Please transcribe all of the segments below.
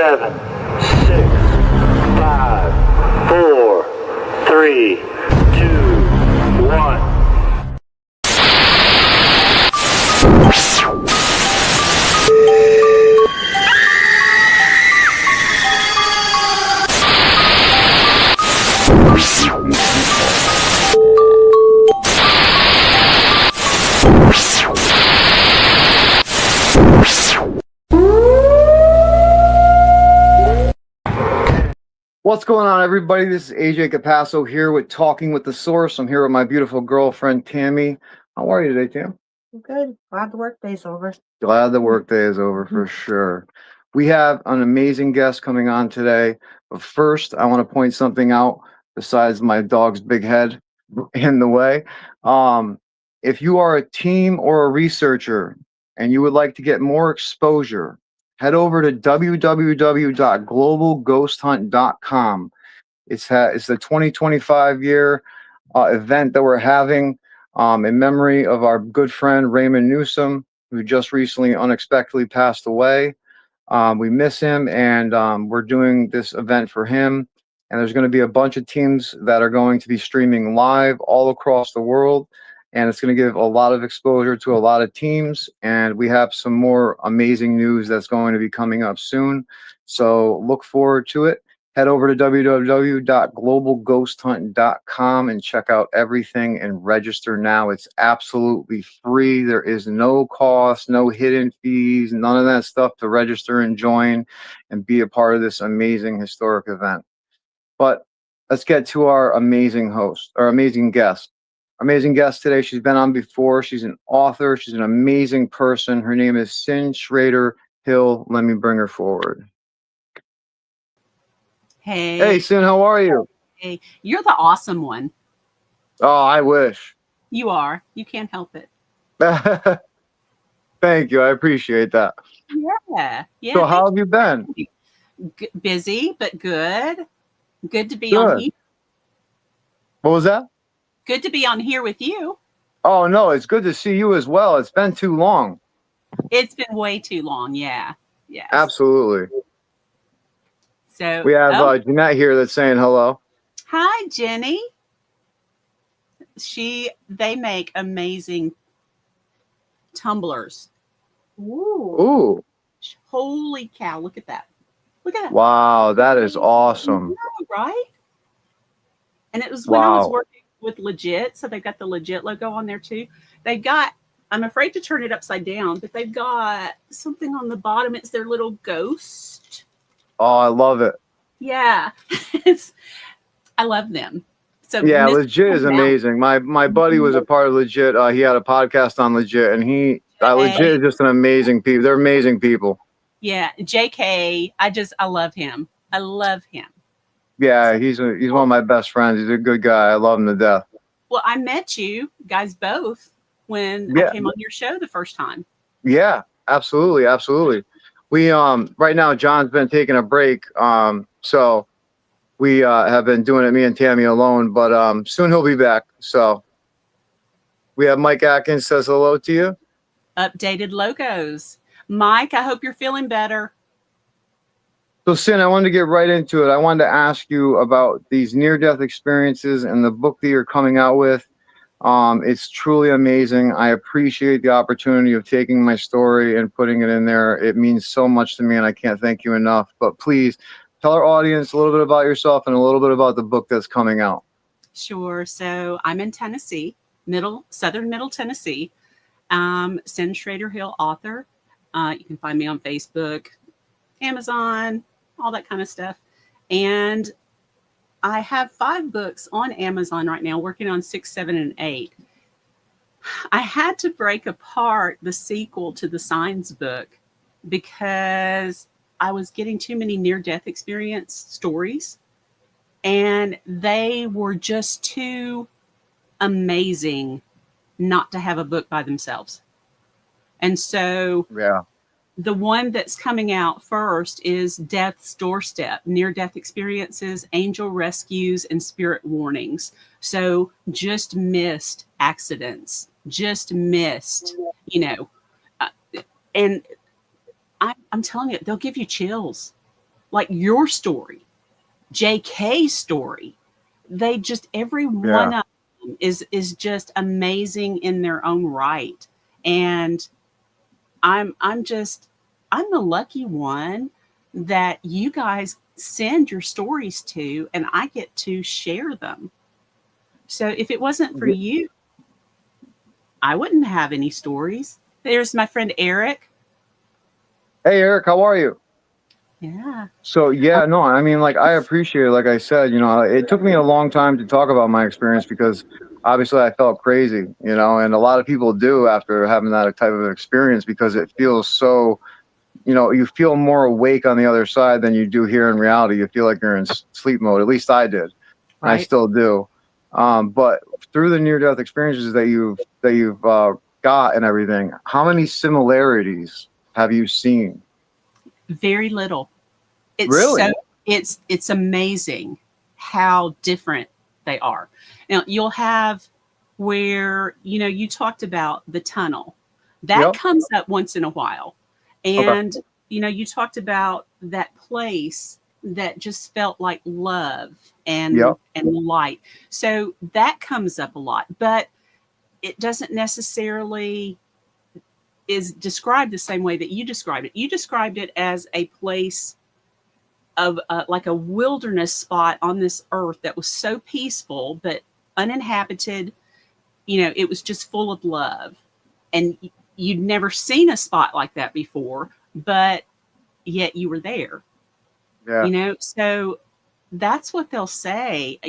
7, 6, 5, 4, 3, 2, 1. What's going on, everybody? This is AJ Capasso here with Talking with the Source. I'm here with my beautiful girlfriend, Tammy. How are you today, Tam? I'm good. Glad the workday's over. Glad the workday is over for sure. We have an amazing guest coming on today. But first, I want to point something out besides my dog's big head in the way. If you are a team or a researcher and you would like to get more exposure, head over to www.globalghosthunt.com. It's the 2025 year event that we're having in memory of our good friend Raymond Newsom, who just recently unexpectedly passed away. We miss him, and we're doing this event for him. And there's going to be a bunch of teams that are going to be streaming live all across the world. And it's going to give a lot of exposure to a lot of teams. And we have some more amazing news that's going to be coming up soon. So look forward to it. Head over to www.globalghosthunt.com and check out everything and register now. It's absolutely free. There is no cost, no hidden fees, none of that stuff to register and join and be a part of this amazing historic event. But let's get to our amazing host, our amazing guest. Amazing guest today. She's been on before. She's an author. She's an amazing person. Her name is Cyn Shrader Hill. Let me bring her forward. Hey. Hey, Cyn, how are you? Hey, you're the awesome one. Oh, I wish. You are. You can't help it. Thank you. I appreciate that. Yeah. Yeah. So how have you been? Busy, but good. Good to be on here. What was that? Good to be on here with you. Oh, no, it's good to see you as well. It's been too long. It's been way too long. Yeah. Yes. Absolutely. So we have Jeanette here that's saying hello. Hi, Jenny. They make amazing tumblers. Ooh. Holy cow. Look at that. Look at that. Wow, that is awesome. Right? And it was when I was working with Legit, so they've got the Legit logo on there too. They've got, I'm afraid to turn it upside down, but they've got something on the bottom. It's their little ghost. Oh, I love it. Yeah. I love them. So yeah, Legit is amazing. My buddy was a part of Legit. He had a podcast on Legit, and Legit is just an amazing people. They're amazing people. Yeah, JK, I love him. I love him. Yeah, he's one of my best friends. He's a good guy. I love him to death. Well, I met you guys both when I came on your show the first time. Yeah, absolutely, absolutely. We right now John's been taking a break, so we have been doing it me and Tammy alone. But soon he'll be back. So we have Mike Atkins says hello to you. Updated logos, Mike. I hope you're feeling better. So, Cyn, I wanted to get right into it. I wanted to ask you about these near-death experiences and the book that you're coming out with. It's truly amazing. I appreciate the opportunity of taking my story and putting it in there. It means so much to me, and I can't thank you enough. But please tell our audience a little bit about yourself and a little bit about the book that's coming out. Sure. So I'm in Tennessee, southern middle Tennessee. Cyn Shrader Hill, author. You can find me on Facebook, Amazon, all that kind of stuff. And I have 5 books on Amazon right now, working on 6, 7, and 8. I had to break apart the sequel to the Signs book because I was getting too many near-death experience stories, and they were just too amazing not to have a book by themselves. And so the one that's coming out first is Death's Doorstep, Near-Death Experiences, Angel Rescues, and Spirit Warnings. So just missed accidents, just missed, and I'm telling you, they'll give you chills. like your story, JK's story, they just, every one of them is just amazing in their own right. And I'm the lucky one that you guys send your stories to, and I get to share them. So if it wasn't for you, I wouldn't have any stories. There's my friend Eric. Hey, Eric, how are you? Yeah. So, no, I mean, like, I appreciate it. Like I said, it took me a long time to talk about my experience because obviously I felt crazy, and a lot of people do after having that type of experience because it feels so, you feel more awake on the other side than you do here in reality. You feel like you're in sleep mode. At least I did. Right. I still do. But through the near-death experiences that you've got and everything, how many similarities have you seen? Very little. It's Really? so it's amazing how different they are. Now you'll have where, you talked about the tunnel. That comes up once in a while. And you talked about that place that just felt like love and light. So that comes up a lot, but it doesn't necessarily is described the same way that you described it. You described it as a place of like a wilderness spot on this earth that was so peaceful but uninhabited. It was just full of love, and you'd never seen a spot like that before, but yet you were there. So that's what they'll say.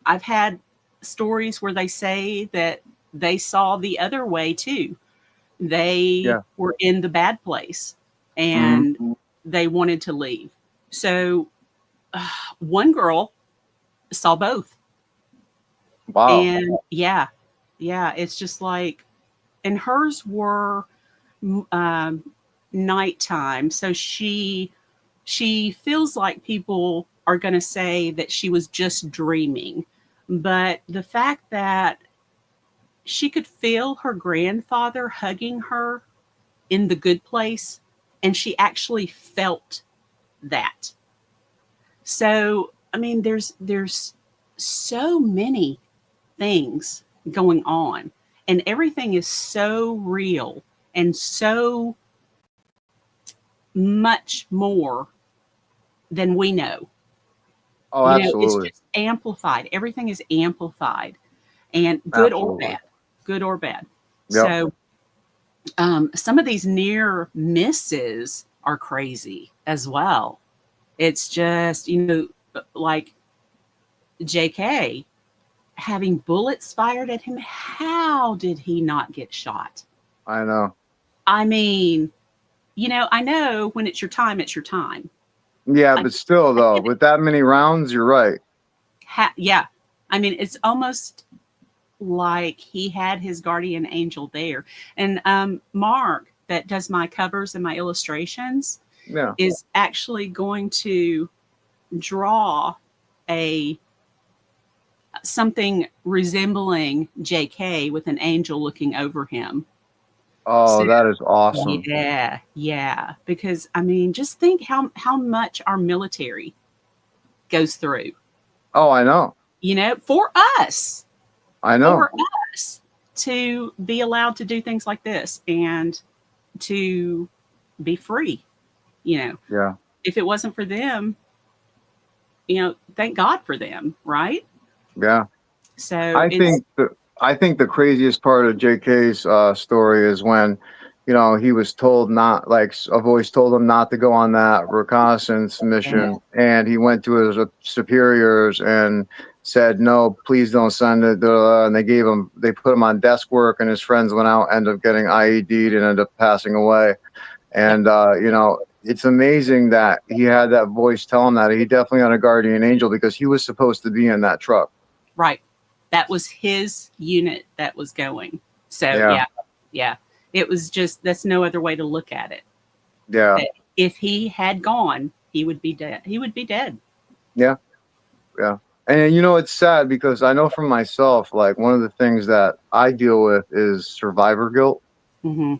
I've had stories where they say that they saw the other way too. They were in the bad place and they wanted to leave. So one girl saw both. Wow. And it's just like, and hers were nighttime. So she feels like people are going to say that she was just dreaming. But the fact that she could feel her grandfather hugging her in the good place, and she actually felt that. So, I mean, there's so many things going on, and everything is so real and so much more than we know. Oh, absolutely. It's just amplified. Everything is amplified, and good or bad. Yep. So some of these near misses are crazy as well. It's just, like JK having bullets fired at him. How did he not get shot? I know. I mean, I know when it's your time, it's your time. Yeah, but still, though, with that many rounds, you're right. Yeah. I mean, it's almost like he had his guardian angel there. And Mark, that does my covers and my illustrations, is actually going to draw something resembling JK with an angel looking over him. Oh, So, that is awesome. Yeah. Because, I mean, just think how much our military goes through. Oh, I know. For us. I know. For us to be allowed to do things like this and to be free, Yeah. If it wasn't for them, thank God for them, right? Yeah. So I think the craziest part of JK's story is when, he was told not, like a voice told him not to go on that reconnaissance mission, and he went to his superiors and said, "No, please don't send it." And they put him on desk work, and his friends went out, ended up getting IED'd, and ended up passing away. And it's amazing that he had that voice tell him that. He definitely had a guardian angel because he was supposed to be in that truck. Right. That was his unit that was going. So yeah. It was just, that's no other way to look at it. Yeah. That if he had gone, he would be dead. He would be dead. Yeah. Yeah. And it's sad because I know for myself, like one of the things that I deal with is survivor guilt. Mm-hmm.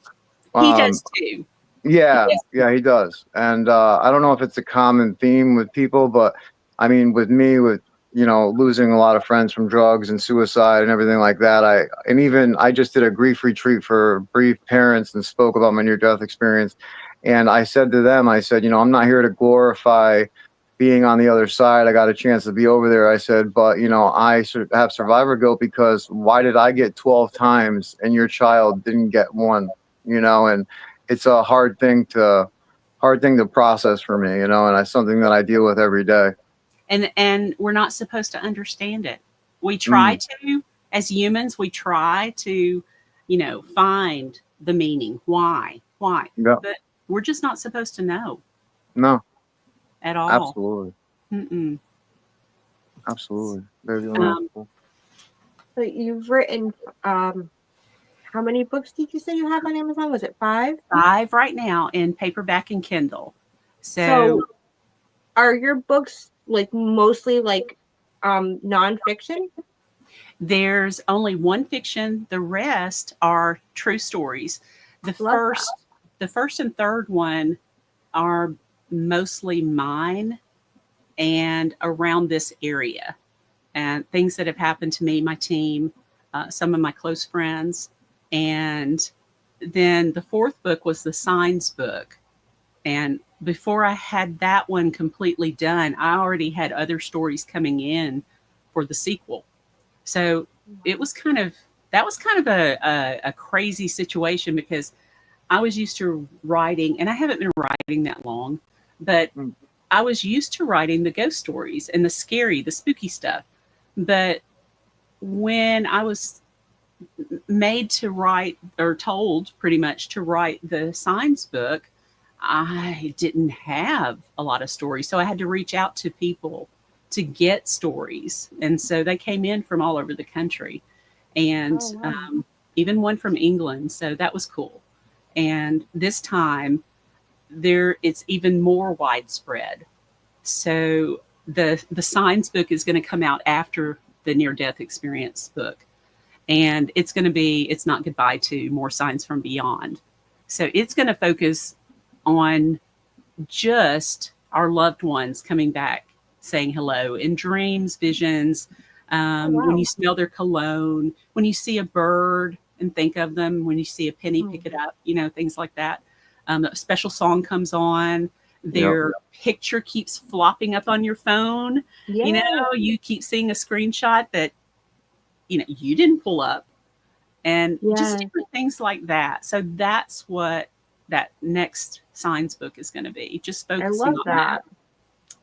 He does too. Yeah, yeah, he does. And I don't know if it's a common theme with people, but I mean, with me, with losing a lot of friends from drugs and suicide and everything like that, I just did a grief retreat for bereaved parents and spoke about my near-death experience. And I said to them, I said, I'm not here to glorify being on the other side. I got a chance to be over there. I said, but I should have survivor guilt because why did I get 12 times and your child didn't get one? And it's a hard thing to process for me, and it's something that I deal with every day. And we're not supposed to understand it. We try to, as humans, we try to, find the meaning. Why? Yeah. But we're just not supposed to know. No. At all. Absolutely. Mm-mm. Absolutely. Very wonderful. So you've written, how many books did you say you have on Amazon? Was it 5? 5 right now in paperback and Kindle. So are your books mostly nonfiction? There's only one fiction. The rest are true stories. The first and third one are mostly mine and around this area and things that have happened to me, my team, some of my close friends. And then the 4th book was the signs book. And before I had that one completely done, I already had other stories coming in for the sequel. So that was kind of a crazy situation because I was used to writing, and I haven't been writing that long, but I was used to writing the ghost stories and the scary, the spooky stuff. But when I was made to write, or told pretty much to write the signs book, I didn't have a lot of stories. So I had to reach out to people to get stories. And so they came in from all over the country, and even one from England. So that was cool. And this time it's even more widespread. So the signs book is going to come out after the near-death experience book. And it's not goodbye to more signs from beyond. So it's going to focus on just our loved ones coming back, saying hello in dreams, visions, when you smell their cologne, when you see a bird and think of them, when you see a penny, pick it up, things like that. A special song comes on, their picture keeps flopping up on your phone. You keep seeing a screenshot that, you didn't pull up, and just different things like that. So that's what that next signs book is going to be, just focusing on that.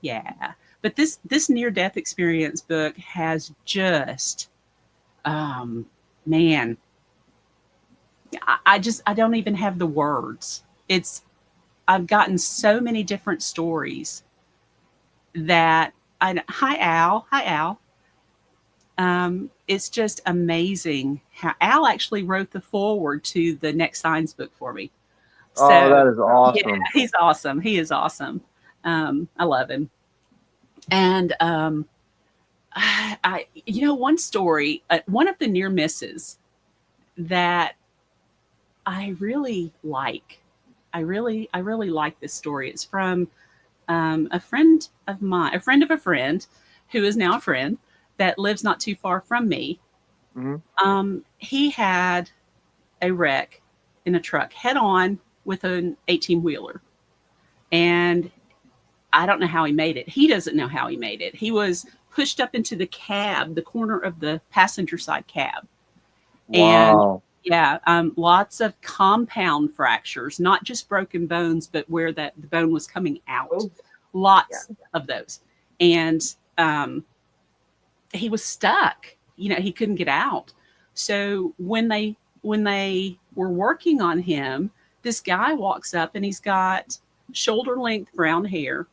Yeah. But this near-death experience book has just, man, I don't even have the words. I've gotten so many different stories that hi Al. It's just amazing how Al actually wrote the foreword to the next signs book for me. So, that is awesome. Yeah, he's awesome. He is awesome. I love him. And I one story, one of the near misses that I really like. I really like this story. It's from a friend of mine, a friend of a friend, who is now a friend that lives not too far from me. Mm-hmm. He had a wreck in a truck head on with an 18-wheeler. And I don't know how he made it. He doesn't know how he made it. He was pushed up into the cab, the corner of the passenger side cab. Wow. And lots of compound fractures, not just broken bones, but where the bone was coming out. Lots of those. And he was stuck. He couldn't get out. So when they were working on him, this guy walks up and he's got shoulder length brown hair,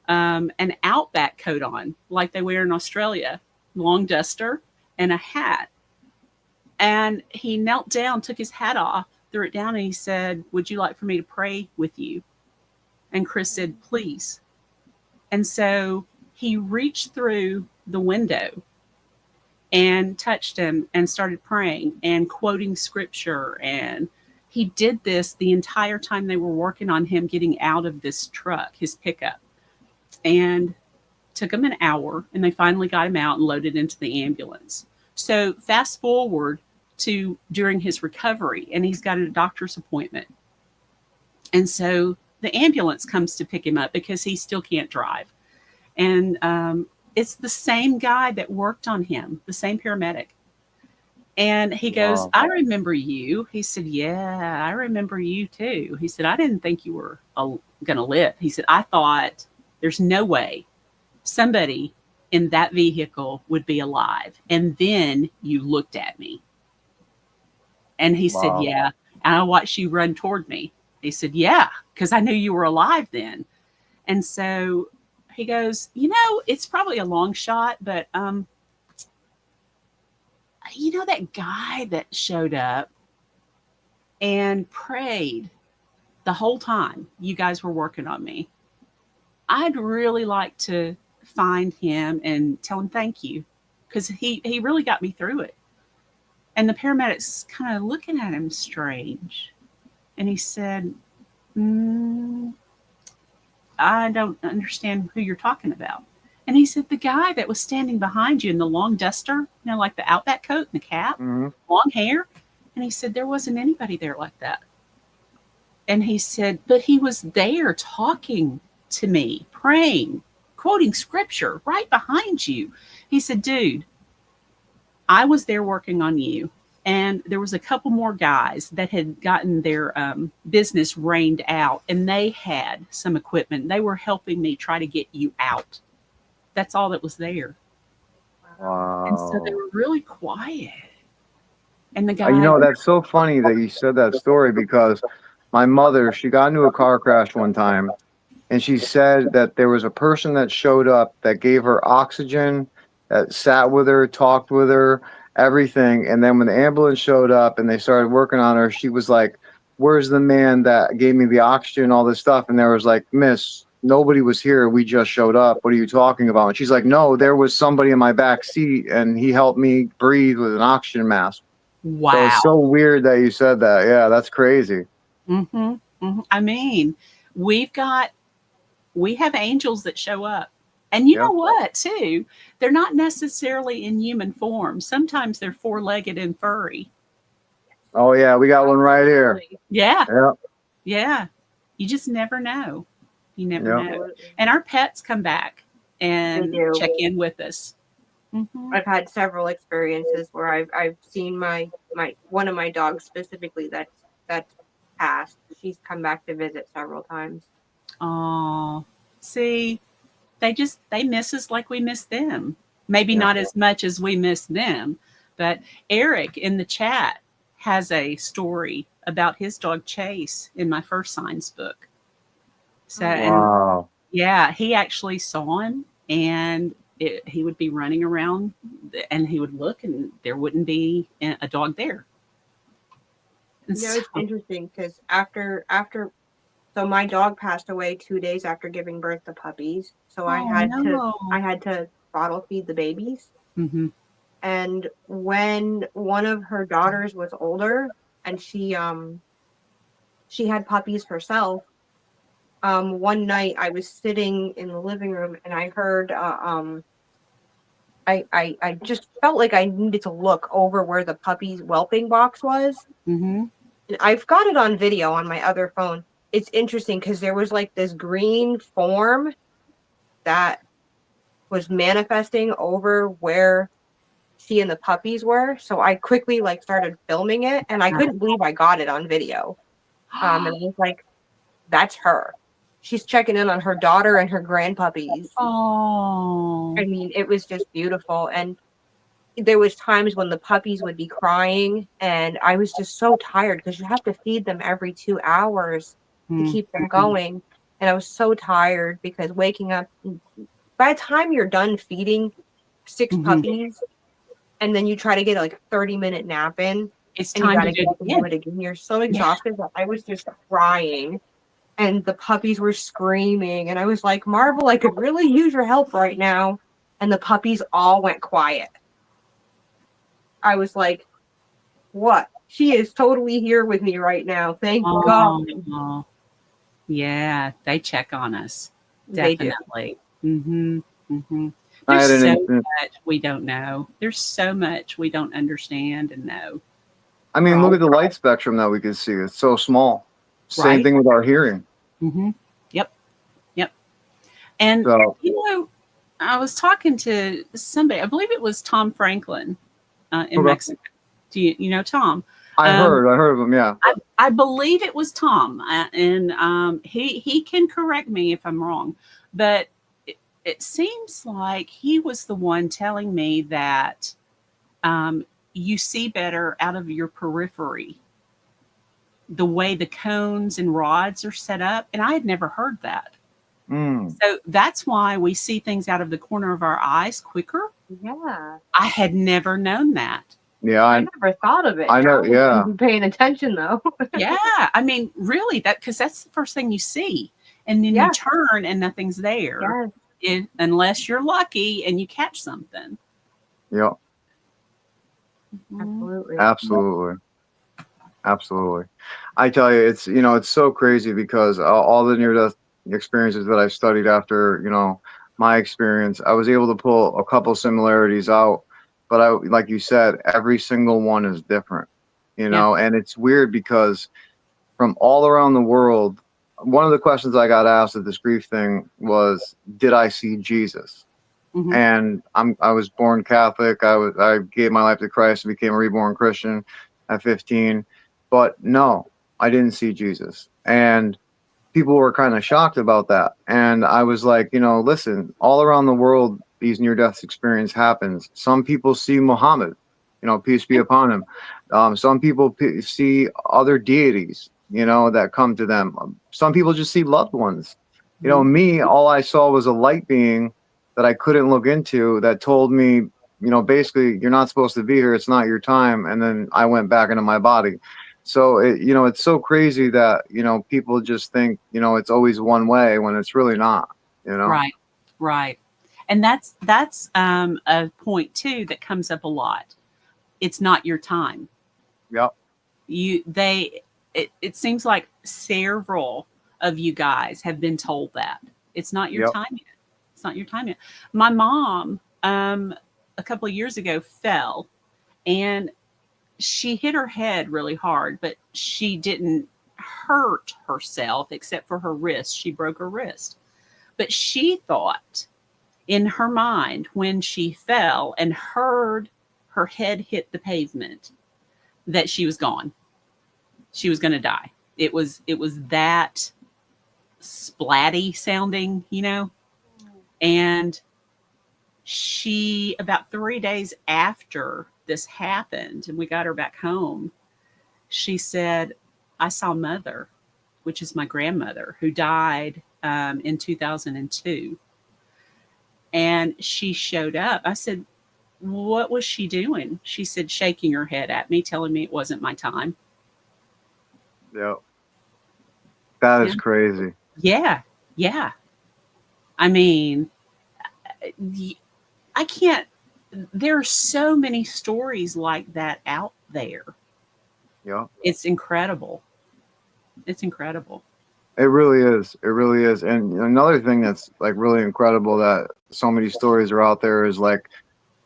an outback coat on like they wear in Australia, long duster, and a hat. And he knelt down, took his hat off, threw it down, and he said, "Would you like for me to pray with you?" And Chris said, "Please." And so he reached through the window and touched him and started praying and quoting scripture. And he did this the entire time they were working on him getting out of this truck, his pickup. And took him an hour, and they finally got him out and loaded into the ambulance. So fast forward to during his recovery, and he's got a doctor's appointment. And so the ambulance comes to pick him up because he still can't drive. And it's the same guy that worked on him, the same paramedic. And he goes, Wow. I remember you. He said, yeah, I remember you too. He said, I didn't think you were going to live. He said, I thought there's no way somebody in that vehicle would be alive. And then you looked at me. And he said, Wow. yeah. And I watched you run toward me. He said, yeah, because I knew you were alive then. And so he goes, it's probably a long shot, but that guy that showed up and prayed the whole time you guys were working on me, I'd really like to find him and tell him thank you, because he really got me through it. And the paramedic's kind of looking at him strange. And he said, I don't understand who you're talking about. And he said, the guy that was standing behind you in the long duster, like the Outback coat and the cap, long hair. And he said, there wasn't anybody there like that. And he said, but he was there talking to me, praying, quoting scripture right behind you. He said, dude, I was there working on you. And there was a couple more guys that had gotten their business rained out, and they had some equipment. They were helping me try to get you out. That's all that was there. Wow. And so they were really quiet. And the guy, That's so funny that you said that story, because my mother, she got into a car crash one time, and she said that there was a person that showed up that gave her oxygen, that sat with her, talked with her, everything. And then when the ambulance showed up and they started working on her, she was like, where's the man that gave me the oxygen, all this stuff? And there was like, miss, nobody was here. We just showed up. What are you talking about? And she's like, no, there was somebody in my back seat and he helped me breathe with an oxygen mask. wow. So it's so weird that you said that. Yeah, that's crazy. I mean, we have angels that show up. And you know what, too? They're not necessarily in human form. Sometimes they're four-legged and furry. Oh, yeah, we got one right here. Yeah. Yeah. Yeah. You just never know. You never Yeah. know. And our pets come back and They do. check in with us. I've had several experiences where I've seen my one of my dogs specifically that's passed. She's come back to visit several times. Oh, see, they miss us like we miss them. Maybe not as much as we miss them. But Eric in the chat has a story about his dog Chase in my first Science book. So, Wow. and he actually saw him, and he would be running around, and he would look, and there wouldn't be a dog there. And It's interesting because so my dog passed away 2 days after giving birth to puppies. So I had to bottle feed the babies. Mm-hmm. And when one of her daughters was older and she had puppies herself, one night I was sitting in the living room and I heard I just felt like I needed to look over where the puppy's whelping box was. Mm-hmm. And I've got it on video on my other phone. It's interesting because there was like this green form that was manifesting over where she and the puppies were. So I quickly started filming it, and I couldn't believe I got it on video. And I was like, that's her. She's checking in on her daughter and her grandpuppies. Oh. I mean, it was just beautiful. And there was times when the puppies would be crying, and I was just so tired because you have to feed them every 2 hours to keep them going. And I was so tired because waking up, by the time you're done feeding 6 puppies, and then you try to get a 30-minute nap in, It's and you time gotta to get up and do it again. You're so exhausted that I was just crying, and the puppies were screaming, and I was like, Marvel, I could really use your help right now. And the puppies all went quiet. I was like, what? She is totally here with me right now. Thank God. Oh, yeah, they check on us. They do. Definitely. Mm-hmm. Mm-hmm. I There's had an so incident. much we don't know. There's so much we don't understand and know. I mean, look at the light spectrum that we can see. It's so small. Same Right? thing with our hearing. Mm-hmm. Yep. Yep. And, So I was talking to somebody, I believe it was Tom Franklin in okay. Mexico. Do you know Tom? I heard of them. Yeah. I believe it was Tom, and he can correct me if I'm wrong, but it seems like he was the one telling me that you see better out of your periphery, the way the cones and rods are set up, and I had never heard that. Mm. So that's why we see things out of the corner of our eyes quicker. Yeah. I had never known that. Yeah. I never thought of it. I know. Yeah. I'm paying attention though. Yeah, I mean, really, because that's the first thing you see, and then you turn and nothing's there, unless you're lucky and you catch something. Yeah. Absolutely. Absolutely. I tell you, it's so crazy because all the near-death experiences that I've studied after, my experience, I was able to pull a couple similarities out, but like you said, every single one is different, and it's weird because from all around the world, one of the questions I got asked at this grief thing was, did I see Jesus? Mm-hmm. And I was born Catholic. I gave my life to Christ and became a reborn Christian at 15. But no, I didn't see Jesus. And people were kind of shocked about that. And I was like, listen, all around the world, these near-death experience happens. Some people see Muhammad, peace be upon him. Some people see other deities, that come to them. Some people just see loved ones. Me, all I saw was a light being that I couldn't look into that told me, basically, you're not supposed to be here. It's not your time. And then I went back into my body. So, it's so crazy that, people just think, it's always one way when it's really not, Right, right. And that's a point too that comes up a lot. It's not your time. Yep. It seems like several of you guys have been told that it's not your time yet. It's not your time yet. My mom, a couple of years ago, fell and she hit her head really hard, but she didn't hurt herself except for her wrist. She broke her wrist. But she thought in her mind when she fell and heard her head hit the pavement that she was gone. She was going to die. It was that splatty sounding, and she, about 3 days after this happened and we got her back home, she said, I saw Mother, which is my grandmother, who died in 2002. And she showed up. I said, what was she doing? She said, shaking her head at me, telling me it wasn't my time. Yeah. That is crazy. Yeah. Yeah. I mean, I can't, there are so many stories like that out there. Yeah. It's incredible. It's incredible. It really is. It really is. And another thing that's like really incredible that so many stories are out there is like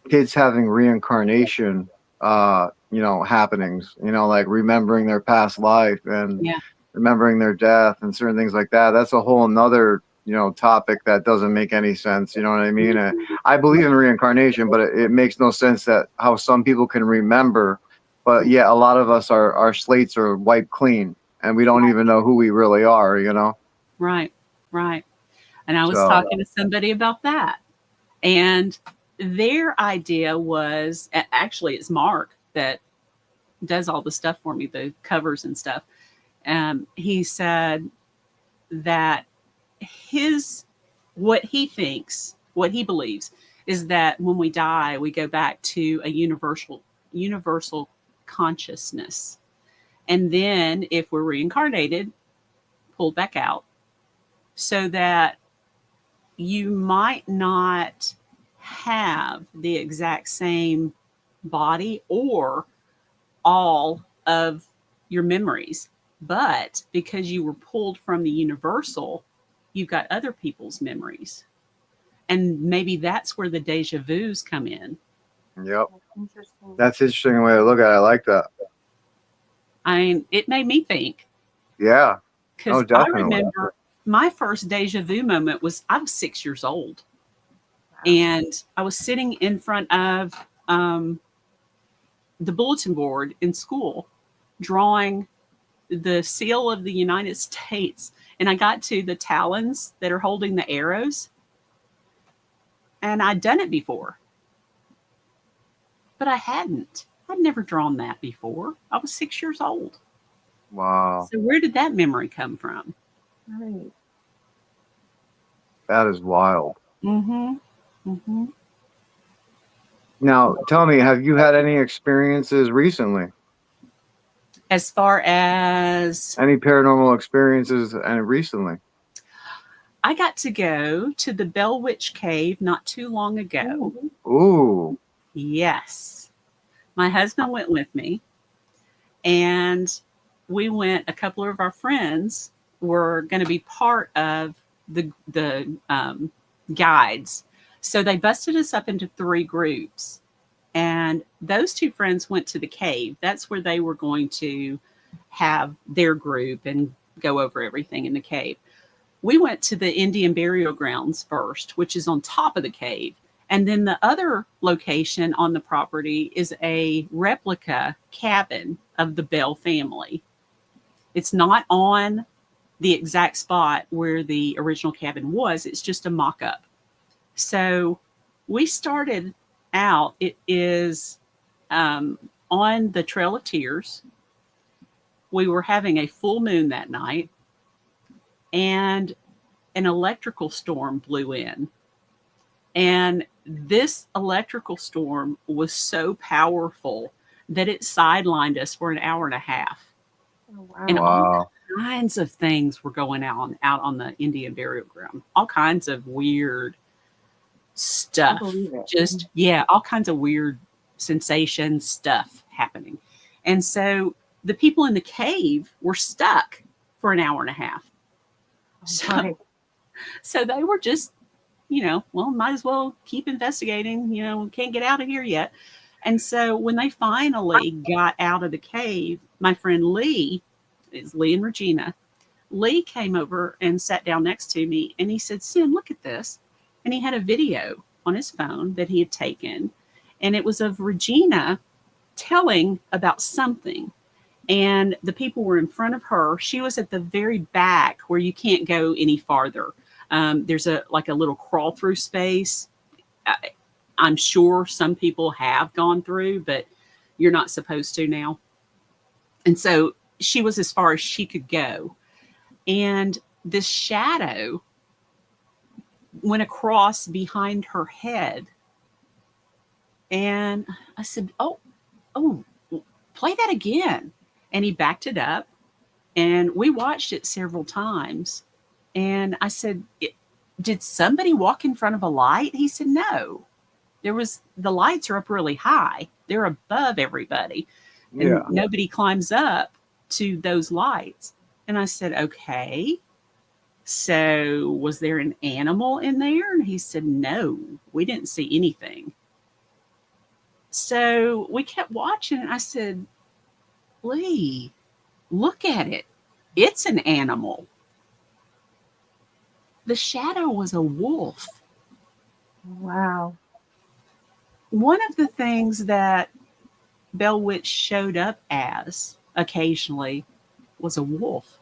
kids having reincarnation, happenings, like remembering their past life and remembering their death and certain things like that. That's a whole nother, topic that doesn't make any sense. You know what I mean? I believe in reincarnation, but it makes no sense that how some people can remember, but a lot of us, our slates are wiped clean and we don't even know who we really are, Right. Right. And I was talking to somebody about that, and their idea was, actually it's Mark that does all the stuff for me, the covers and stuff. He said that what he believes is that when we die, we go back to a universal consciousness. And then if we're reincarnated, pulled back out, so that you might not have the exact same body or all of your memories. But because you were pulled from the universal, you've got other people's memories. And maybe that's where the deja vus come in. Yep. Interesting. That's an interesting way to look at it. I like that. I mean, it made me think. Yeah. Because Oh, I definitely. remember my first deja vu moment was I was 6 years old. Wow. And I was sitting in front of the bulletin board in school drawing the seal of the United States. And I got to the talons that are holding the arrows. And I'd done it before. But I hadn't. I'd never drawn that before. I was 6 years old. Wow. So where did that memory come from? Right. That is wild. Mm-hmm. Mm-hmm. Now, tell me, have you had any experiences recently? As far as Any paranormal experiences and recently? I got to go to the Bell Witch Cave not too long ago. Ooh. Yes. My husband went with me, and we went, a couple of our friends were going to be part of the guides. So they busted us up into 3 groups. And those 2 friends went to the cave. That's where they were going to have their group and go over everything in the cave. We went to the Indian burial grounds first, which is on top of the cave. And then the other location on the property is a replica cabin of the Bell family. It's not on the exact spot where the original cabin was. It's just a mock-up. So we started out, it is on the Trail of Tears. We were having a full moon that night, and an electrical storm blew in. And this electrical storm was so powerful that it sidelined us for an hour and a half. Oh, wow. And all Wow. kinds of things were going out on the Indian burial ground. All kinds of weird stuff. believe it. Just, yeah, all kinds of weird sensation stuff happening. And so the people in the cave were stuck for an hour and a half. So, Right. so they were just, well, might as well keep investigating. We can't get out of here yet. And so when they finally got out of the cave, my friend Lee, it's Lee and Regina, Lee came over and sat down next to me, and he said, "Cyn, look at this." And he had a video on his phone that he had taken, and it was of Regina telling about something. And the people were in front of her. She was at the very back where you can't go any farther. There's a little crawl through space. I'm sure some people have gone through, but you're not supposed to now. And so she was as far as she could go. And this shadow went across behind her head. And I said, oh, play that again. And he backed it up, and we watched it several times. And I said, did somebody walk in front of a light? He said, no. The lights are up really high. They're above everybody. And Yeah. nobody climbs up to those lights. And I said, okay. So was there an animal in there? And he said, no, we didn't see anything. So we kept watching, and I said, Lee, look at it. It's an animal. The shadow was a wolf. Wow. One of the things that Bell Witch showed up as occasionally was a wolf.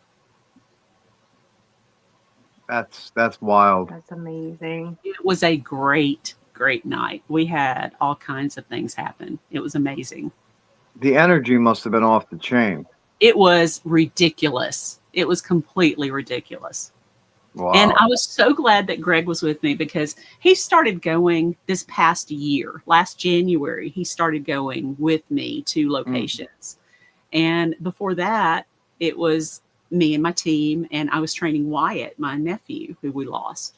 That's wild. That's amazing. It was a great night. We had all kinds of things happen. It was amazing. The energy must have been off the chain. It was ridiculous. It was completely ridiculous. Wow. And I was so glad that Greg was with me, because he started going this past year. Last January, he started going with me to locations. And before that, it was me and my team, and I was training Wyatt, my nephew, who we lost.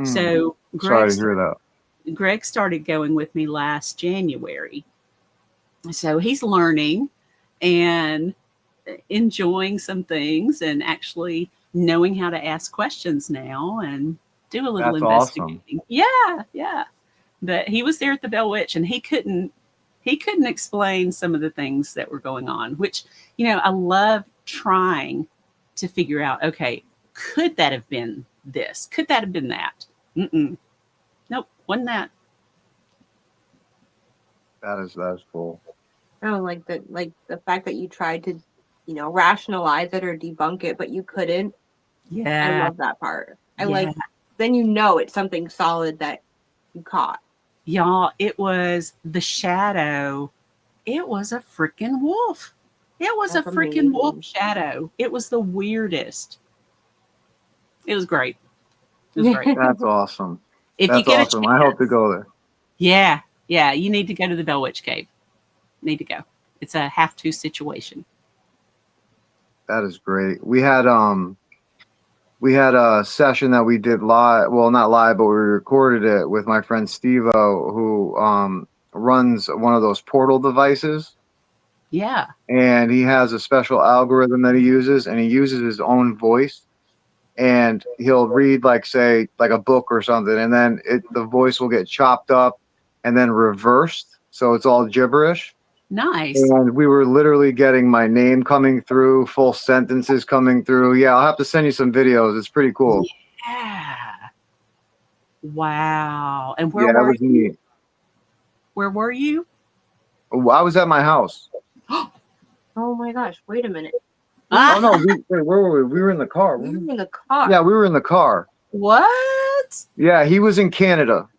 So Sorry to hear that. Greg started going with me last January. So he's learning, and enjoying some things and actually knowing how to ask questions now and do a little That's investigating. awesome. Yeah. But he was there at the Bell Witch, and he couldn't explain some of the things that were going on, which, I love trying to figure out, okay, could that have been this? Could that have been that? Nope, wasn't that. That is cool. Oh, like the fact that you tried to, rationalize it or debunk it, but you couldn't. I Yeah. love that part. Yeah. Then it's something solid that you caught. Y'all, it was the shadow. It was a freaking wolf. It was That's a freaking amazing. wolf shadow. It was the weirdest. It was great. It was great. That's awesome. If That's you get awesome. a I chance, hope to go there. yeah, you need to go to the Bell Witch Cave. Need to go. It's a have-to situation. That is great. We had a session that we did live. Well, not live, but we recorded it with my friend Steve-O, who runs one of those portal devices. Yeah. And he has a special algorithm that he uses, and he uses his own voice. And he'll read, say a book or something, and then the voice will get chopped up and then reversed, so it's all gibberish. Nice. And we were literally getting my name coming through, full sentences coming through. Yeah, I'll have to send you some videos. It's pretty cool. Yeah. Wow. And where Yeah, that were was you? neat. Where were you? I was at my house. Oh my gosh! Wait a minute. Oh no! Where were we? We were in the car. We were in the car. Yeah, we were in the car. What? Yeah, he was in Canada.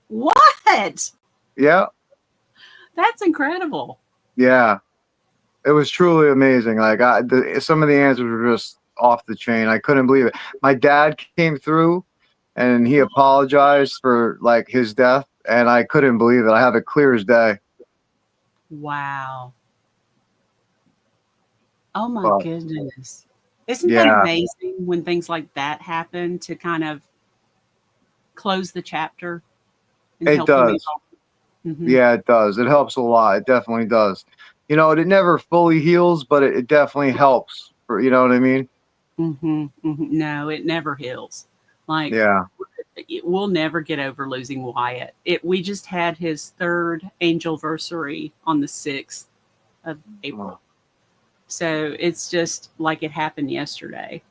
What? Yeah. That's incredible. Yeah. It was truly amazing. Some of the answers were just off the chain. I couldn't believe it. My dad came through, and he apologized for his death, and I couldn't believe it. I have it clear as day. Wow. Oh my But, goodness. Isn't that amazing when things like that happen to kind of close the chapter? And It help you does. move on? Mhm. Yeah, it does. It helps a lot. It definitely does. It never fully heals, but it definitely helps. You know what I mean? No, it never heals. Yeah. We'll never get over losing Wyatt. We just had his 3rd angelversary on the 6th of April. So it's just like it happened yesterday.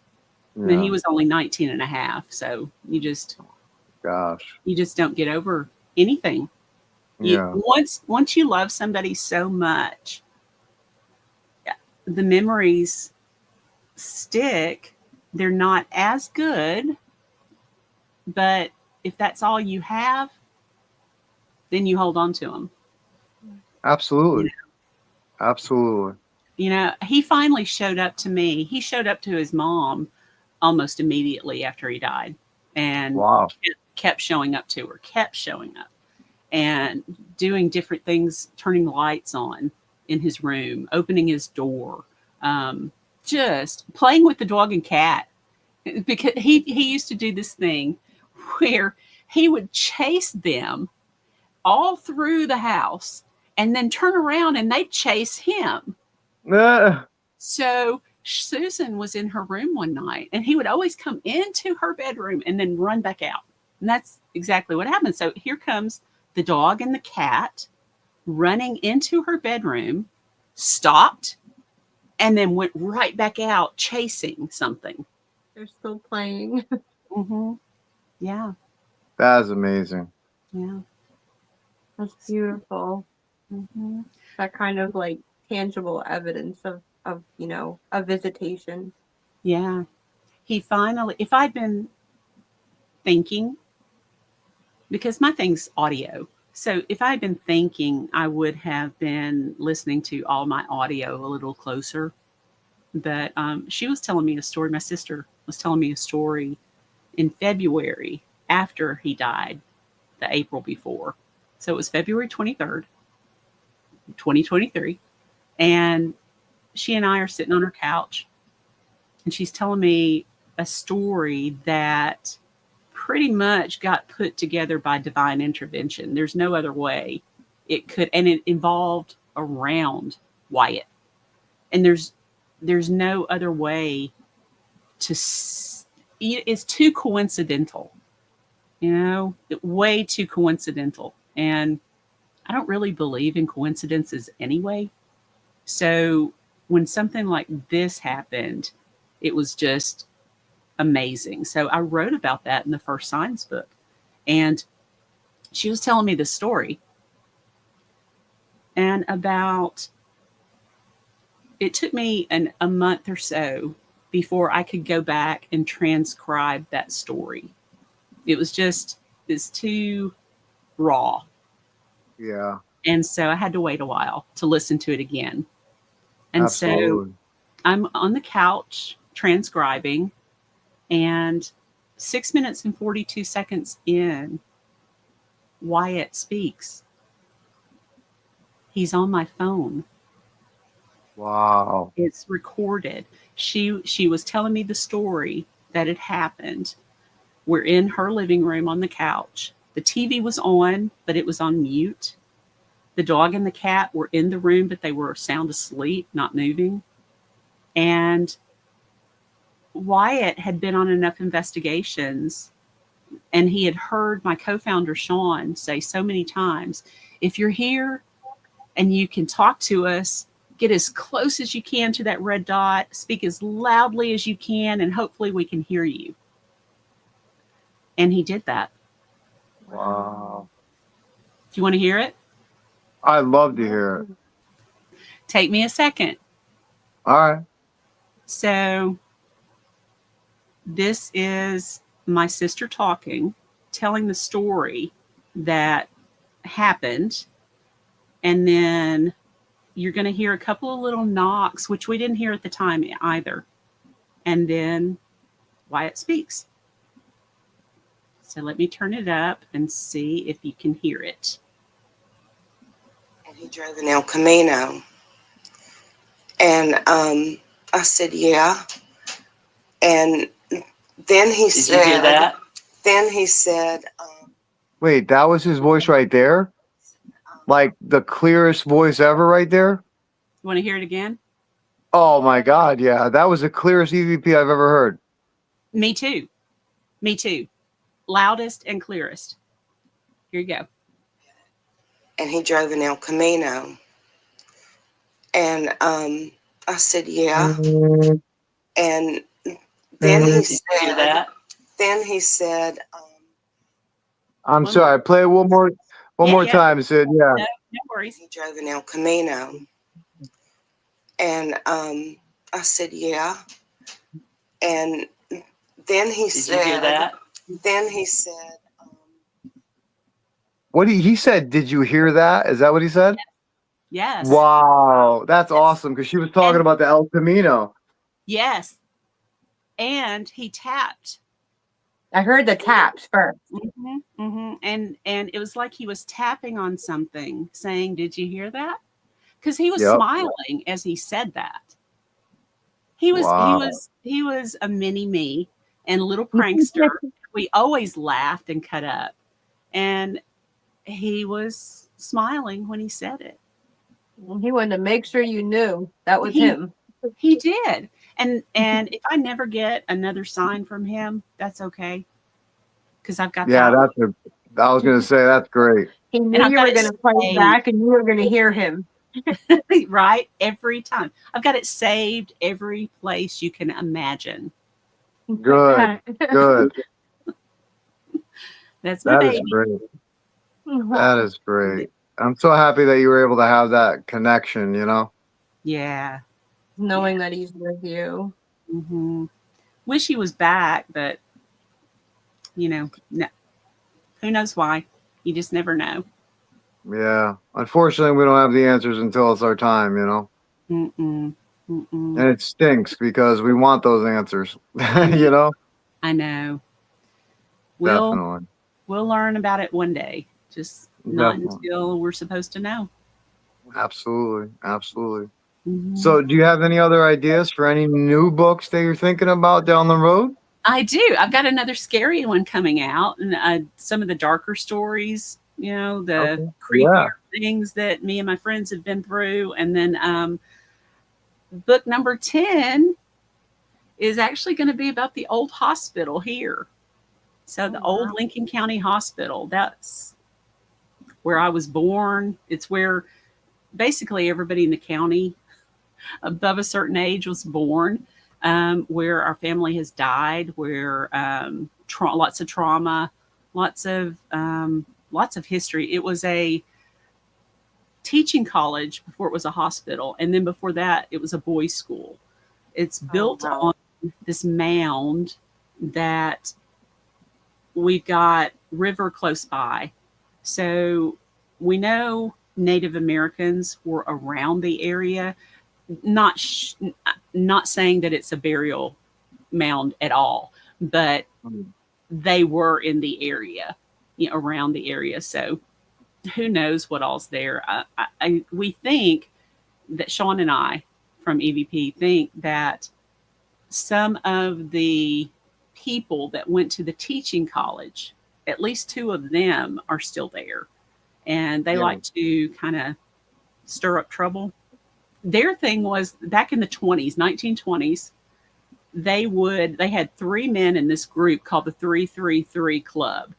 Yeah. And he was only 19 and a half. So you just don't get over anything. Yeah. Once you love somebody so much, the memories stick. They're not as good, but if that's all you have, then you hold on to them. Absolutely. Absolutely. He finally showed up to me. He showed up to his mom almost immediately after he died, and kept showing up to her, kept showing up and doing different things, turning the lights on in his room, opening his door, just playing with the dog and cat. Because he used to do this thing where he would chase them all through the house and then turn around and they'd chase him. So Susan was in her room one night, and he would always come into her bedroom and then run back out. And that's exactly what happened. So here comes the dog and the cat running into her bedroom, stopped, and then went right back out chasing something. They're still playing. Yeah. That's amazing. Yeah. That's beautiful. That kind of tangible evidence of a visitation. Yeah. He finally, if I'd been thinking, because my thing's audio. So if I'd been thinking, I would have been listening to all my audio a little closer. But she was telling me a story. My sister was telling me a story in February after he died, the April before. So it was February 23rd, 2023. And she and I are sitting on her couch, and she's telling me a story that pretty much got put together by divine intervention. There's no other way it could, and it involved around Wyatt. and there's no other way to. It's too coincidental, way too coincidental, and I don't really believe in coincidences anyway. So when something like this happened, it was just amazing. So I wrote about that in the first science book, and she was telling me the story. And it took me a month or so before I could go back and transcribe that story. It's too raw. Yeah. And so I had to wait a while to listen to it again. And Absolutely. so I'm on the couch transcribing, and 6 minutes and 42 seconds in, Wyatt speaks. He's on my phone. Wow. It's recorded. She was telling me the story that had happened. We're in her living room on the couch. The TV was on, but it was on mute. The dog and the cat were in the room, but they were sound asleep, not moving. And Wyatt had been on enough investigations, and he had heard my co-founder Sean say so many times, if you're here and you can talk to us, get as close as you can to that red dot, speak as loudly as you can, and hopefully we can hear you. And he did that. Wow. Do you want to hear it? I'd love to hear it. Take me a second. All right. So this is my sister talking, telling the story that happened. And then you're going to hear a couple of little knocks, which we didn't hear at the time either. And then Wyatt speaks. So let me turn it up and see if you can hear it. And he drove an El Camino. And I said, yeah. And then he said, you hear that? Then he said, Wait, that was his voice right there? Like the clearest voice ever right there? You want to hear it again? Oh my God, yeah. That was the clearest EVP I've ever heard. Me too. Me too. Loudest and clearest. Here you go. and he drove an El Camino. And I said, yeah. And then he said, I'm One sorry. Play it one more Yeah. time, Sid. Yeah. No worries. he drove an El Camino. And I said, yeah. And then he said, you hear that? Then he said, What he said? Did you hear that? Is that what he said? Yes. Wow, that's awesome. Because she was talking And- about the El Camino. Yes. And he tapped. I heard the taps first. And it was like he was tapping on something, saying, "Did you hear that?" Because he was Yep. smiling as he said that. He was a mini me and a little prankster. We always laughed and cut up, and he was smiling when he said it. He wanted to make sure you knew that was him. He did. And if I never get another sign from him, that's okay. Because I've got Yeah, that. I was gonna say that's great. He knew And I've you got were it going to fight saved. back and you were going to hear him. Right? Every time. I've got it saved every place you can imagine. Good, good. That's my That is baby. great. That is great. I'm so happy that you were able to have that connection. You know. Yeah. Knowing that he's with you. Wish he was back, but no. Who knows why? You just never know. Yeah. Unfortunately, we don't have the answers until it's our time. You know. And it stinks because we want those answers. You know. I know. Definitely. We'll learn about it one day. Just not Definitely. until we're supposed to know. Absolutely. Absolutely. So, do you have any other ideas for any new books that you're thinking about down the road? I do. I've got another scary one coming out, and some of the darker stories, the creepier things that me and my friends have been through. And then book number 10 is actually going to be about the old hospital here. So the old Lincoln County Hospital, that's where I was born. It's where basically everybody in the county above a certain age was born, where our family has died, where lots of trauma, lots of history. It was a teaching college before it was a hospital, and then before that, it was a boys' school. It's built on this mound that we've got river close by. So we know Native Americans were around the area, not saying that it's a burial mound at all, but they were in the area, around the area. So who knows what all's there. We think that Sean and I from EVP think that some of the people that went to the teaching college, at least 2 of them are still there, and they like to kind of stir up trouble. Their thing was back in the 1920s, they had 3 men in this group called the 333 Club,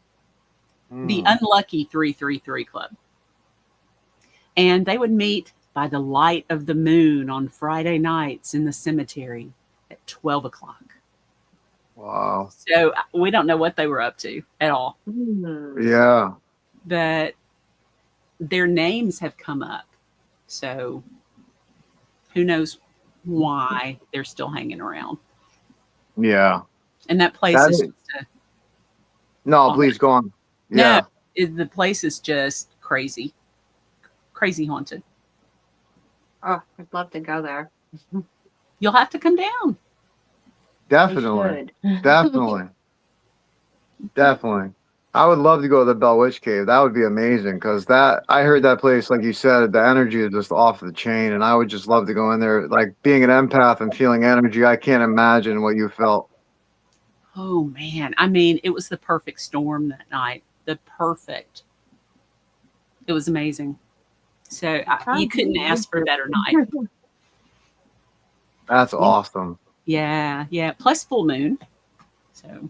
the unlucky 333 Club. And they would meet by the light of the moon on Friday nights in the cemetery at 12 o'clock. Wow. So we don't know what they were up to at all. Yeah. But their names have come up. So who knows why they're still hanging around. Yeah. And that place is just no, please go on. Yeah. No, the place is just crazy. Crazy haunted. Oh, I'd love to go there. You'll have to come down. Definitely. Definitely. Definitely. I would love to go to the Bell Witch Cave. That would be amazing, because I heard that place, like you said, the energy is just off the chain, and I would just love to go in there. Like, being an empath and feeling energy, I can't imagine what you felt. Oh, man. I mean, it was the perfect storm that night. It was amazing. So you couldn't ask for a better night. That's awesome. Yeah. Plus full moon. So.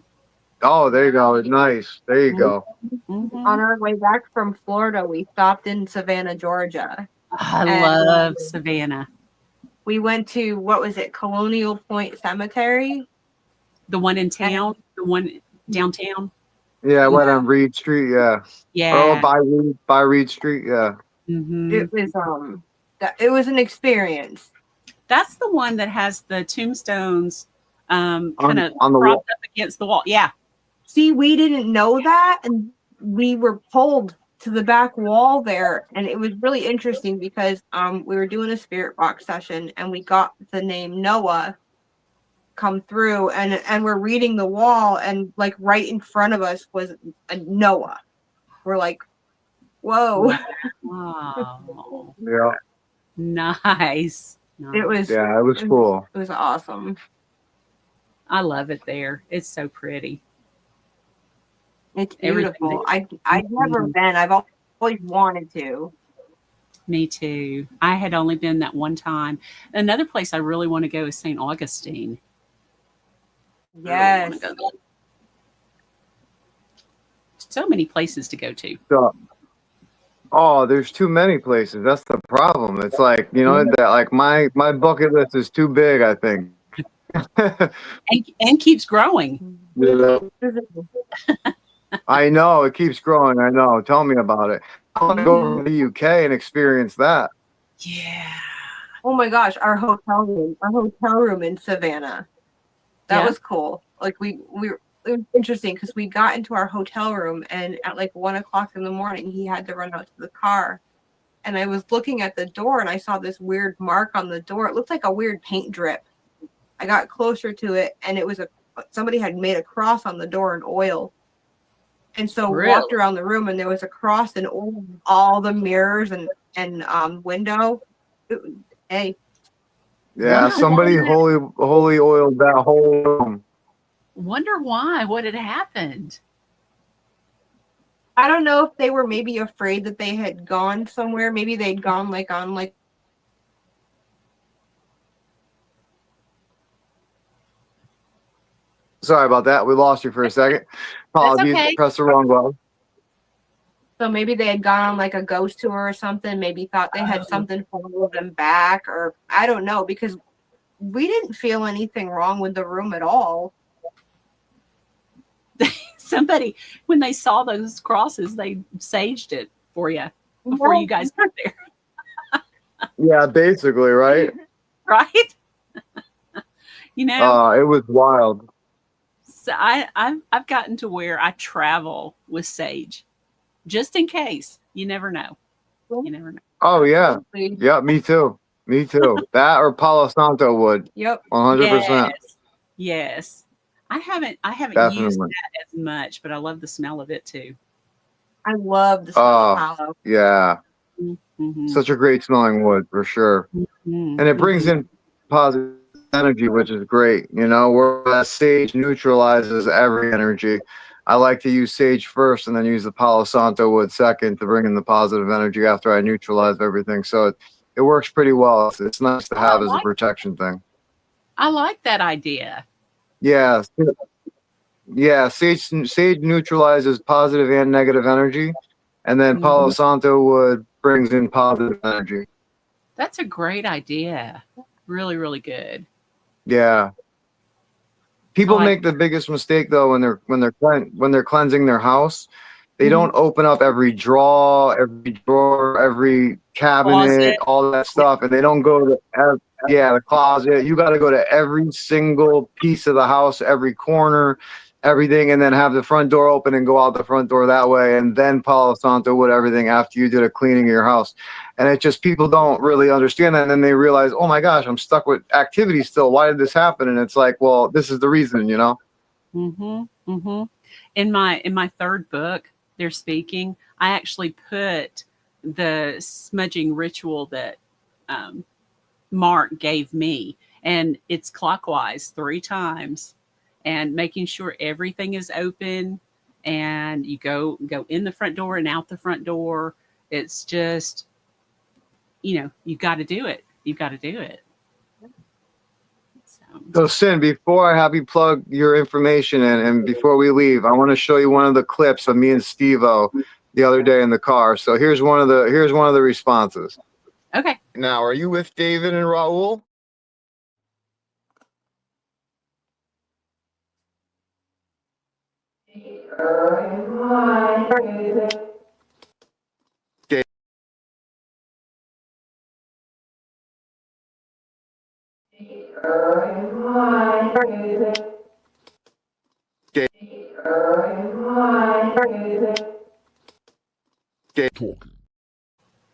Oh, there you go. Nice. There you go. On our way back from Florida, we stopped in Savannah, Georgia. I love Savannah. We went to, what was it, Colonial Point Cemetery? The one in town? The one downtown? Yeah, right on Reed Street, yeah. Yeah. Oh, by Reed Street, yeah. Mm-hmm. It was an experience. That's the one that has the tombstones kind of on the propped wall. up against the wall. Yeah. See, we didn't know that, and we were pulled to the back wall there, and it was really interesting because we were doing a spirit box session, and we got the name Noah come through, and we're reading the wall, and like right in front of us was a Noah. We're like, whoa. Wow. Yeah. Nice. It was cool. It was awesome. I love it there. It's so pretty. It's beautiful. I've never been. I've always wanted to. Me too. I had only been that one time. Another place I really want to go is St. Augustine. Yes. Really so many places to go to. Oh, there's too many places. That's the problem. It's like, that like my bucket list is too big, I think. and keeps growing. Yeah. I know, it keeps growing. I know. Tell me about it. I want to go to the UK and experience that. Yeah. Oh my gosh, our hotel room in Savannah. That was cool. Like it was interesting because we got into our hotel room, and at like 1 o'clock in the morning, he had to run out to the car. And I was looking at the door, and I saw this weird mark on the door. It looked like a weird paint drip. I got closer to it, and it was somebody had made a cross on the door in oil. And so walked around the room, and there was a cross in all the mirrors and window. Hey. Yeah, somebody holy oiled that whole room. Wonder why? What had happened? I don't know if they were maybe afraid that they had gone somewhere. Maybe they'd gone like on like Sorry about that. We lost you for a second. Apologies. okay. Press the wrong button. So maybe they had gone on like a ghost tour or something, maybe thought they had something follow them back, or I don't know, because we didn't feel anything wrong with the room at all. Somebody, when they saw those crosses, they saged it for you before you guys got there. Yeah, basically, right? Right? You know, It was wild. so I've gotten to where I travel with sage, just in case. You never know. You never know. Oh yeah. Yeah, me too. Me too. That or Palo Santo wood. Yep. 100%. Yes. I haven't used Definitely. that as much, but I love the smell of it too. I love the smell of Palo. Yeah. Mm-hmm. Such a great smelling wood for sure. Mm-hmm. And it brings in positive energy, which is great. You know, whereas sage neutralizes every energy. I like to use sage first and then use the Palo Santo wood second to bring in the positive energy after I neutralize everything. So it works pretty well. It's nice to have as a protection thing. I like that idea. Yeah. Yeah. Sage neutralizes positive and negative energy. And then Palo Santo wood brings in positive energy. That's a great idea. Really, really good. Yeah. People make the biggest mistake though when they're cleansing their house. They don't open up every drawer, every cabinet, Closet. all that stuff, and they don't go to the closet. You got to go to every single piece of the house, every corner, everything, and then have the front door open and go out the front door that way, and then Palo Santo wood everything after you did a cleaning of your house. And it just, people don't really understand that, and then they realize, oh my gosh, I'm stuck with activity still. Why did this happen? And it's like, well, this is the reason, you know. In my third book, They're Speaking, I actually put the smudging ritual that Mark gave me, and it's clockwise 3 times, and making sure everything is open, and you go in the front door and out the front door. It's just, you've got to do it. You've got to do it. So Cyn, before I have you plug your information in, and before we leave, I want to show you one of the clips of me and Steve-O the other day in the car. So here's one of the responses. Okay. Now, are you with David and Raul?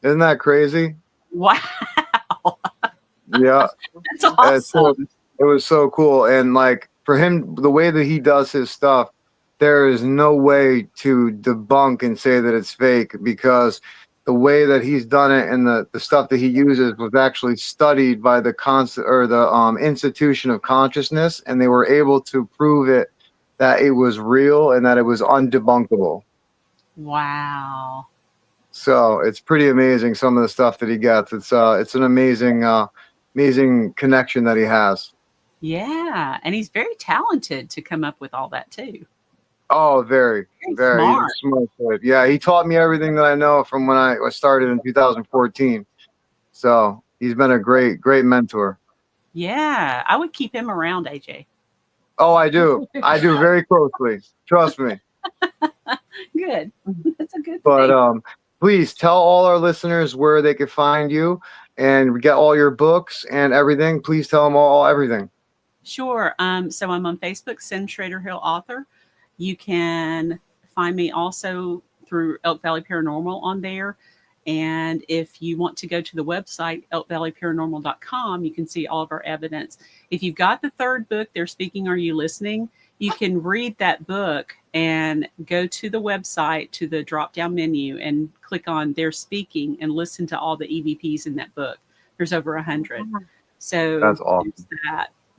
Isn't that crazy? Wow. Yeah. That's awesome. It was so cool. And like for him, the way that he does his stuff, there is no way to debunk and say that it's fake, because the way that he's done it and the stuff that he uses was actually studied by the Institution of Consciousness, and they were able to prove it, that it was real and that it was undebunkable. Wow. So it's pretty amazing, some of the stuff that he gets. It's an amazing connection that he has. Yeah, and he's very talented to come up with all that too. Oh, very smart. Smart. Yeah, he taught me everything that I know from when I started in 2014. So he's been a great mentor. Yeah, I would keep him around, AJ. Oh, I do very closely. Trust me. Good. That's a good But thing. Please tell all our listeners where they can find you and get all your books and everything. Please tell them all everything. Sure. So I'm on Facebook, Cyn Shrader Hill author. You can find me also through Elk Valley Paranormal on there. And if you want to go to the website, elkvalleyparanormal.com, you can see all of our evidence. If you've got the third book, They're Speaking, Are You Listening? You can read that book and go to the website, to the drop-down menu, and click on They're Speaking and listen to all the EVPs in that book. There's over 100. So that's awesome.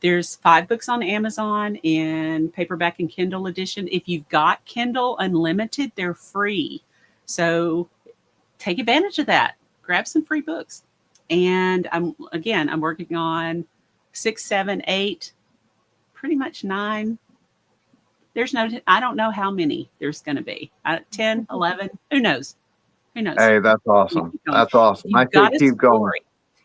There's 5 books on Amazon in paperback and Kindle edition. If you've got Kindle Unlimited, they're free. So take advantage of that. Grab some free books. And I'm working on 6, 7, 8, pretty much 9 I don't know how many there's going to be. 10, 11, who knows? Who knows? Hey, that's awesome. That's awesome. I say keep going.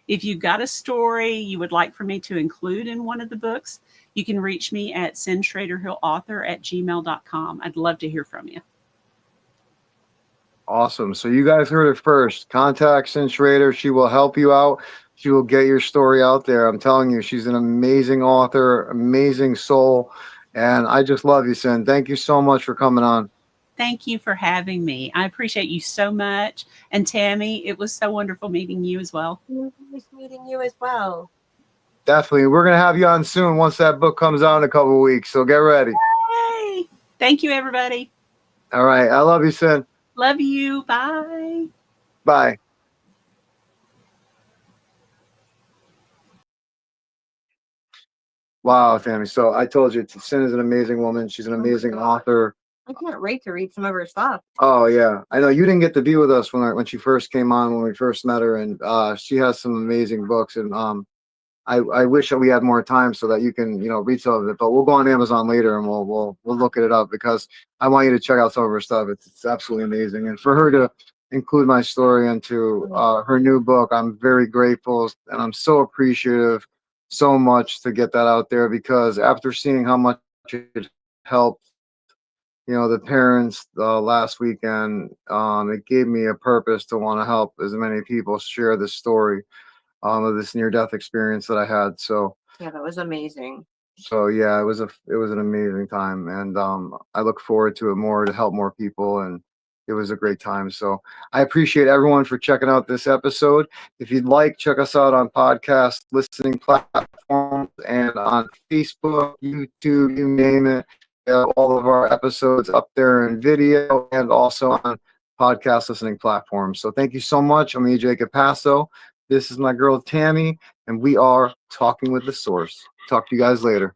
If you've got a story you would like for me to include in one of the books, you can reach me at cynshraderhillauthor@gmail.com. I'd love to hear from you. Awesome. So you guys heard it first. Contact Cyn Shrader. She will help you out. She will get your story out there. I'm telling you, she's an amazing author, amazing soul. And I just love you, Cyn. Thank you so much for coming on. Thank you for having me. I appreciate you so much. And Tammy, it was so wonderful meeting you as well. Nice meeting you as well. Definitely. We're going to have you on soon once that book comes out in a couple of weeks. So get ready. Yay! Thank you, everybody. All right. I love you, Cyn. Love you. Bye. Bye. Wow, Tammy. So I told you, Cyn is an amazing woman. She's an amazing author. I can't wait to read some of her stuff. Oh yeah, I know you didn't get to be with us when she first came on, when we first met her, and she has some amazing books. And I wish that we had more time so that you can read some of it. But we'll go on Amazon later and we'll look it up, because I want you to check out some of her stuff. It's absolutely amazing. And for her to include my story into her new book, I'm very grateful, and I'm so appreciative so much to get that out there, because after seeing how much it helped the parents last weekend, it gave me a purpose to want to help as many people share this story of this near-death experience that I had. So yeah, that was amazing. So yeah, it was an amazing time, and I look forward to it more, to help more people, and it was a great time. So I appreciate everyone for checking out this episode. If you'd like, check us out on podcast listening platforms and on Facebook, YouTube, you name it. All of our episodes up there in video and also on podcast listening platforms. So thank you so much. I'm EJ Capasso. This is my girl Tammy, and we are Talking with the Source. Talk to you guys later.